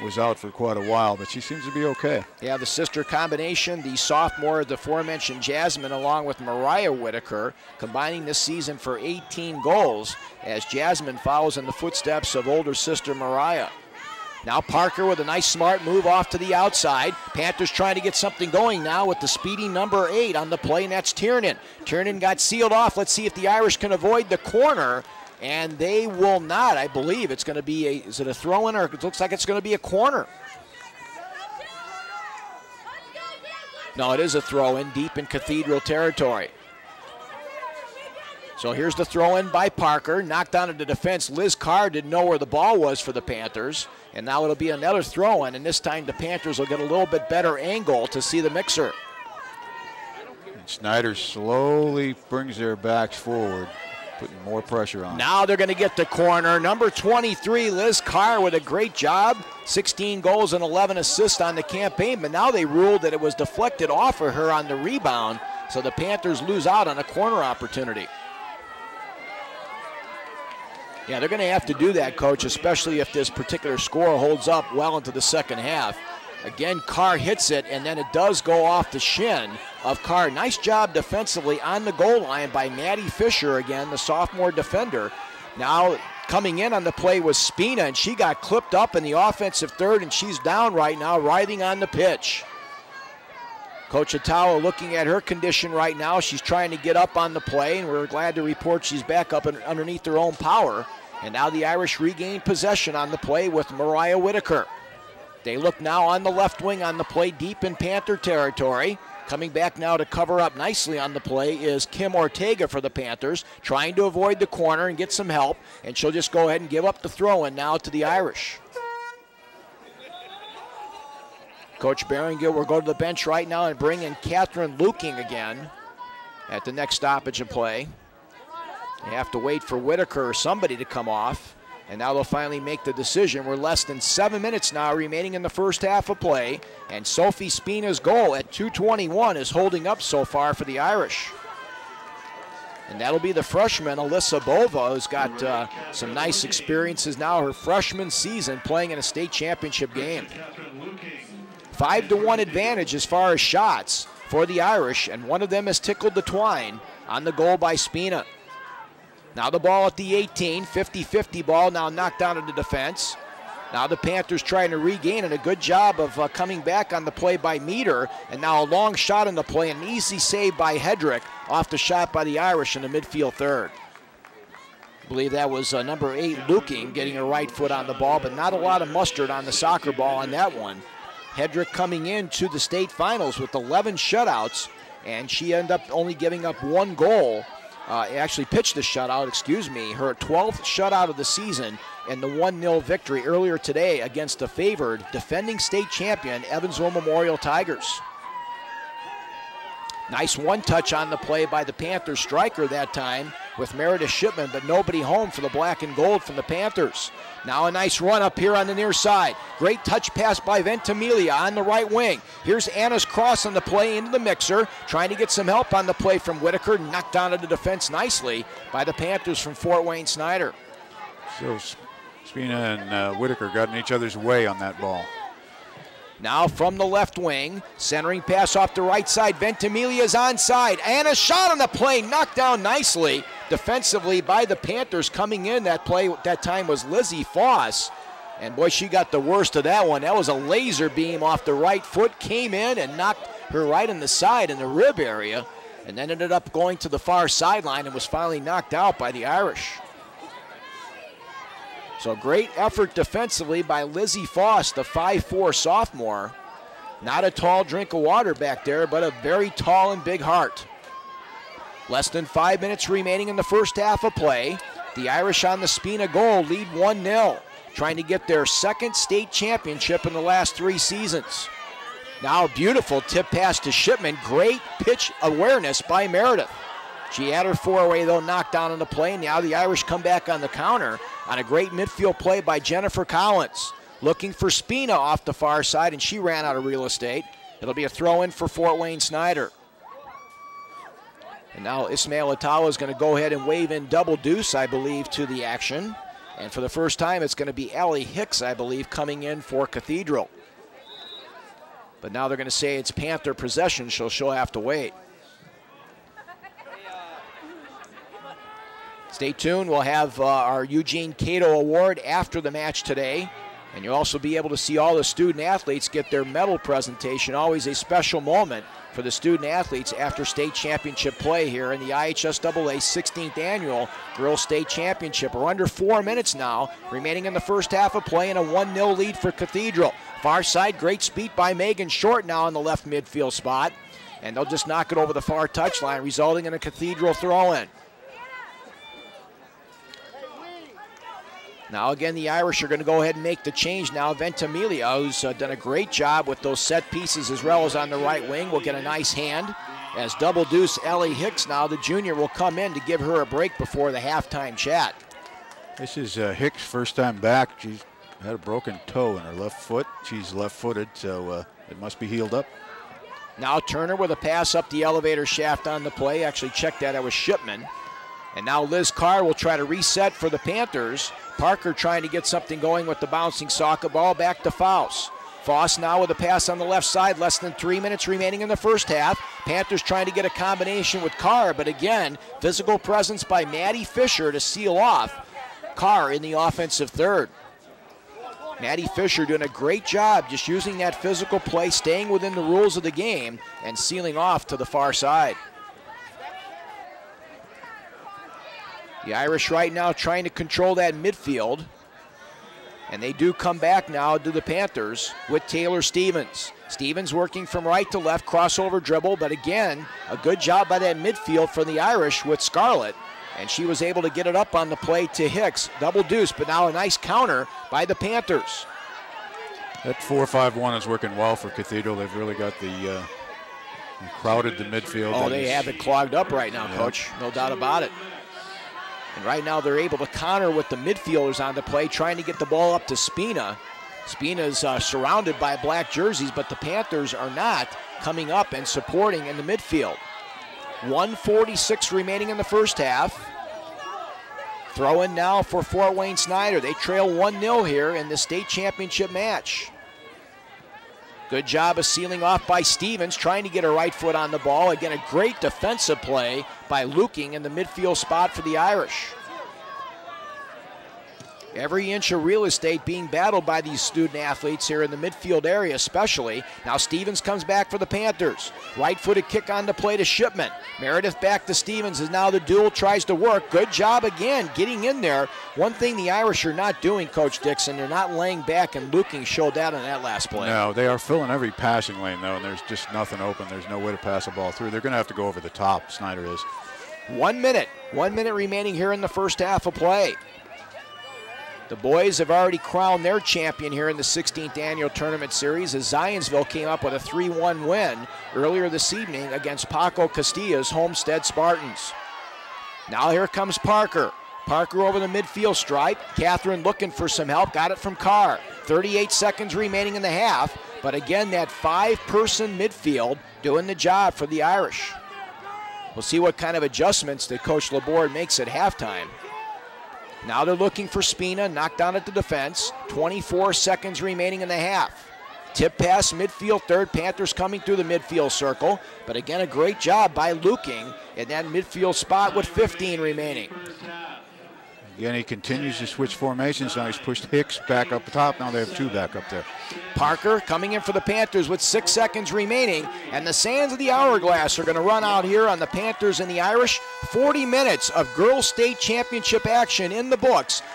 was out for quite a while, but she seems to be okay. Yeah, the sister combination, the sophomore, the aforementioned Jasmine, along with Mariah Whitaker, combining this season for 18 goals as Jasmine follows in the footsteps of older sister Mariah. Now Parker with a nice smart move off to the outside. Panthers trying to get something going now with the speedy number 8 on the play, and that's Tiernan. Tiernan got sealed off. Let's see if the Irish can avoid the corner, and they will not. I believe it's going to be is it a throw-in, or it looks like it's going to be a corner? No, it is a throw-in deep in Cathedral territory. So here's the throw-in by Parker, knocked down into defense. Liz Carr didn't know where the ball was for the Panthers, and now it'll be another throw-in, and this time the Panthers will get a little bit better angle to see the mixer. And Snider slowly brings their backs forward, putting more pressure on. Now they're going to get the corner. Number 23, Liz Carr, with a great job. 16 goals and 11 assists on the campaign, but now they ruled that it was deflected off of her on the rebound, so the Panthers lose out on a corner opportunity. Yeah, they're going to have to do that, Coach, especially if this particular score holds up well into the second half. Again, Carr hits it, and then it does go off the shin of Carr. Nice job defensively on the goal line by Maddie Fisher again, the sophomore defender. Now coming in on the play was Spina, and she got clipped up in the offensive third, and she's down right now, writhing on the pitch. Coach Ottawa looking at her condition right now. She's trying to get up on the play, and we're glad to report she's back up underneath her own power. And now the Irish regain possession on the play with Mariah Whitaker. They look now on the left wing on the play deep in Panther territory. Coming back now to cover up nicely on the play is Kim Ortega for the Panthers, trying to avoid the corner and get some help, and she'll just go ahead and give up the throw-in now to the Irish. Coach Berengill will go to the bench right now and bring in Catherine Luking again at the next stoppage of play. They have to wait for Whitaker or somebody to come off, and now they'll finally make the decision. We're less than 7 minutes now remaining in the first half of play, and Sophie Spina's goal at 2:21 is holding up so far for the Irish. And that'll be the freshman, Alyssa Bova, who's got some nice experiences now, her freshman season playing in a state championship game. 5-1 advantage as far as shots for the Irish, and one of them has tickled the twine on the goal by Spina. Now the ball at the 18, 50-50 ball now knocked down into defense. Now the Panthers trying to regain it. A good job of coming back on the play by Meter, and now a long shot on the play, an easy save by Hedrick off the shot by the Irish in the midfield third. I believe that was number 8, Luking, getting her right foot on the ball, but not a lot of mustard on the soccer ball on that one. Hedrick coming into the state finals with 11 shutouts, and she ended up only giving up 1 goal. Actually pitched the shutout, her 12th shutout of the season, and the 1-0 victory earlier today against the favored defending state champion Evansville Memorial Tigers. Nice one-touch on the play by the Panthers striker that time with Meredith Shipman, but nobody home for the black and gold from the Panthers. Now a nice run up here on the near side. Great touch pass by Ventimiglia on the right wing. Here's Anna's cross on the play into the mixer, trying to get some help on the play from Whitaker, knocked down to the defense nicely by the Panthers from Fort Wayne Snider. So Spina and Whitaker got in each other's way on that ball. Now from the left wing, centering pass off the right side. Ventimiglia's onside. Anna shot on the play, knocked down nicely defensively by the Panthers. Coming in that play that time was Lizzie Foss. And boy, she got the worst of that one. That was a laser beam off the right foot, came in and knocked her right in the side in the rib area, and then ended up going to the far sideline and was finally knocked out by the Irish. So great effort defensively by Lizzie Foss, the 5'4" sophomore. Not a tall drink of water back there, but a very tall and big heart. Less than 5 minutes remaining in the first half of play. The Irish on the Spina goal lead 1-0, trying to get their second state championship in the last 3 seasons. Now a beautiful tip pass to Shipman. Great pitch awareness by Meredith. She had her four-way, though, knocked down on the play. Now the Irish come back on the counter on a great midfield play by Jennifer Collins. Looking for Spina off the far side, and she ran out of real estate. It'll be a throw-in for Fort Wayne Snider. And now Ismail Ottawa is going to go ahead and wave in double deuce, I believe, to the action. And for the first time, it's going to be Allie Hicks, I believe, coming in for Cathedral. But now they're going to say it's Panther possession, so she'll have to wait. Stay tuned. We'll have our Eugene Cato Award after the match today. And you'll also be able to see all the student athletes get their medal presentation. Always a special moment for the student athletes after state championship play here in the IHSAA 16th Annual Girls State Championship. We're under 4 minutes now, remaining in the first half of play, and a 1-0 lead for Cathedral. Far side, great speed by Megan Short now in the left midfield spot. And they'll just knock it over the far touchline, resulting in a Cathedral throw-in. Now again, the Irish are going to go ahead and make the change now. Ventimiglia, who's done a great job with those set pieces as well as on the right wing, will get a nice hand. As double deuce Ellie Hicks now, the junior, will come in to give her a break before the halftime chat. This is Hicks' first time back. She's had a broken toe in her left foot. She's left-footed, so it must be healed up. Now Turner with a pass up the elevator shaft on the play. Actually checked that, it was Shipman. And now Liz Carr will try to reset for the Panthers. Parker trying to get something going with the bouncing soccer ball. Back to Faust. Faust now with a pass on the left side. Less than 3 minutes remaining in the first half. Panthers trying to get a combination with Carr, but again, physical presence by Maddie Fisher to seal off Carr in the offensive third. Maddie Fisher doing a great job just using that physical play, staying within the rules of the game, and sealing off to the far side. The Irish right now trying to control that midfield. And they do come back now to the Panthers with Taylor Stevens. Stevens working from right to left, crossover dribble, but again, a good job by that midfield for the Irish with Scarlett. And she was able to get it up on the play to Hicks. Double deuce, but now a nice counter by the Panthers. That 4-5-1 is working well for Cathedral. They've really got the crowded the midfield. Oh, they have it clogged up right now, Coach. No doubt about it. And right now they're able to counter with the midfielders on the play, trying to get the ball up to Spina. Spina's surrounded by black jerseys, but the Panthers are not coming up and supporting in the midfield. 1:46 remaining in the first half. Throw in now for Fort Wayne Snider. They trail 1-0 here in the state championship match. Good job of sealing off by Stevens, trying to get her right foot on the ball. Again, a great defensive play by Luking in the midfield spot for the Irish. Every inch of real estate being battled by these student athletes here in the midfield area especially. Now Stevens comes back for the Panthers. Right-footed kick on the play to Shipman. Meredith back to Stevens as now the duel tries to work. Good job again getting in there. One thing the Irish are not doing, Coach Dixon, they're not laying back, and Luking showed that on that last play. No, they are filling every passing lane though, and there's just nothing open. There's no way to pass a ball through. They're going to have to go over the top, Snider is. 1 minute. 1 minute remaining here in the first half of play. The boys have already crowned their champion here in the 16th Annual Tournament Series as Zionsville came up with a 3-1 win earlier this evening against Paco Castilla's Homestead Spartans. Now here comes Parker. Parker over the midfield stripe. Catherine looking for some help, got it from Carr. 38 seconds remaining in the half, but again, that 5-person midfield doing the job for the Irish. We'll see what kind of adjustments that Coach Laborde makes at halftime. Now they're looking for Spina, knocked down at the defense. 24 seconds remaining in the half. Tip pass, midfield third. Panthers coming through the midfield circle. But again, a great job by Luking in that midfield spot with 15 remaining. Again, he continues to switch formations. Now he's pushed Hicks back up top. Now they have two back up there. Parker coming in for the Panthers with 6 seconds remaining. And the sands of the hourglass are going to run out here on the Panthers and the Irish. 40 minutes of Girls State Championship action in the books.